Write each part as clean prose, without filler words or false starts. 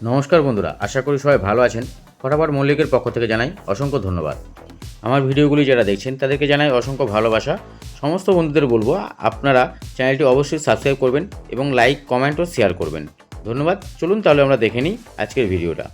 নমস্কার বন্ধুরা, আশা করি সবাই ভালো আছেন। ফটাফট মল্লিকের পক্ষ থেকে জানাই অসংখ্য ধন্যবাদ। আমার ভিডিওগুলি যারা দেখছেন তাদেরকে জানাই অসংখ্য ভালোবাসা। সমস্ত বন্ধুদের বলবো আপনারা চ্যানেলটি অবশ্যই সাবস্ক্রাইব করবেন এবং লাইক, কমেন্ট ও শেয়ার করবেন। ধন্যবাদ। চলুন তাহলে আমরা দেখে নিই আজকের ভিডিওটা।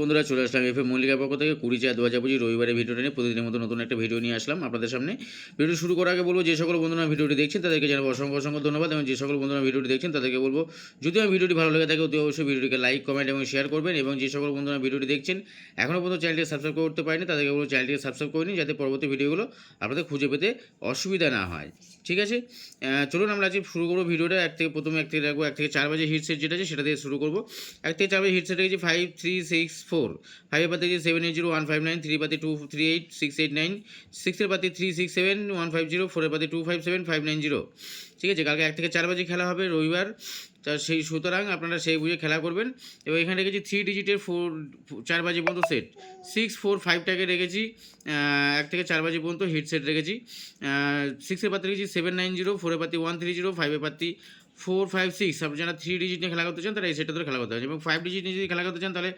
বন্ধুরা, চলে আসলাম এফএম মল্লিকার পক্ষ থেকে 20/4/2025 রবিবারের ভিডিওটা নিয়ে প্রতিদিনের মতো নতুন একটা ভিডিও নিয়ে আসলাম আপনাদের সামনে। ভিডিও শুরু করার আগে বলবো, যে সকল বন্ধুরা ভিডিওটি দেখছেন তাদেরকে জানাবো অসংখ্য ধন্যবাদ, এবং যে সকল বন্ধুরা ভিডিওটি দেখছেন তাদেরকে বলবো যদি আমার ভিডিওটি ভালো লেগে থাকে অতি অবশ্যই ভিডিওটিকে লাইক, কমেন্ট এবং শেয়ার করবেন। এবং যে সকল বন্ধুরা ভিডিওটি দেখছেন এখনও পর্যন্ত চ্যানেলটি সাবস্ক্রাইব করতে পারেনি তাদেরকে বলবো চ্যানেলটিকে সাবস্ক্রাইব করে নিন, যাতে পরবর্তী ভিডিওগুলো আপনাদের খুঁজে পেতে অসুবিধা না হয়। ঠিক আছে, চলুন আমরা আজকে শুরু করবো ভিডিওটা। প্রথমে এক থেকে রাখবো 1 থেকে 4 বাজে হিট সেট যেটা আছে সেটা দিয়ে শুরু করবো। 1 থেকে 4 বাজে হিট সেট রেখেছি 5364, 5 এর পাতে 780159, 3 পাতে 238689, 6 এর পাতে 367150, 4 এর পাতে 257590। ঠিক আছে, কালকে 1 থেকে 4 বাজে খেলা হবে রবিবার, তা সেই সুতরাং আপনারা সেই বুঝে খেলা করবেন। এবং এখানে রেখেছি 3 ডিজিটের 4 বাজে পর্যন্ত সেট, 645টাকে রেখেছি 1 থেকে 4 বাজে পর্যন্ত হিট সেট রেখেছি। 6 এর পাতে রেখেছি 790, 4 এর পাতে 130, 5 এর পাতে 456। আপনি যারা 3 ডিজিট নিয়ে খেলা করতে চান তারা এই সেটটা ধরে খেলা করতে পারেন, এবং 5 ডিজিট নিয়ে যদি খেলা করতে চান তাহলে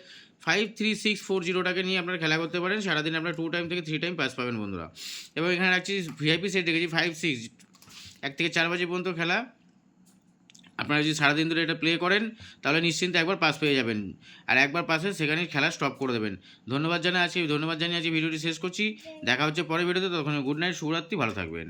53640টাকে নিয়ে আপনারা খেলা করতে পারেন। সারাদিন আপনারা 2 টাইম থেকে 3 টাইম পাস পাবেন বন্ধুরা। এবং এখানে রাখছি ভিআইপি সেট রেখেছি 56, 1 থেকে 4 বাজে পর্যন্ত খেলা। আপনারা যদি সারাদিন ধরে এটা প্লে করেন তাহলে নিশ্চিন্তে একবার পাস পেয়ে যাবেন, আর একবার পাসে সেখানে খেলা স্টপ করে দেবেন। ধন্যবাদ জানিয়ে আজকে ভিডিওটি শেষ করছি। দেখা হচ্ছে পরের ভিডিওতে, ততক্ষণ গুড নাইট, শুভরাত্রি, ভালো থাকবেন।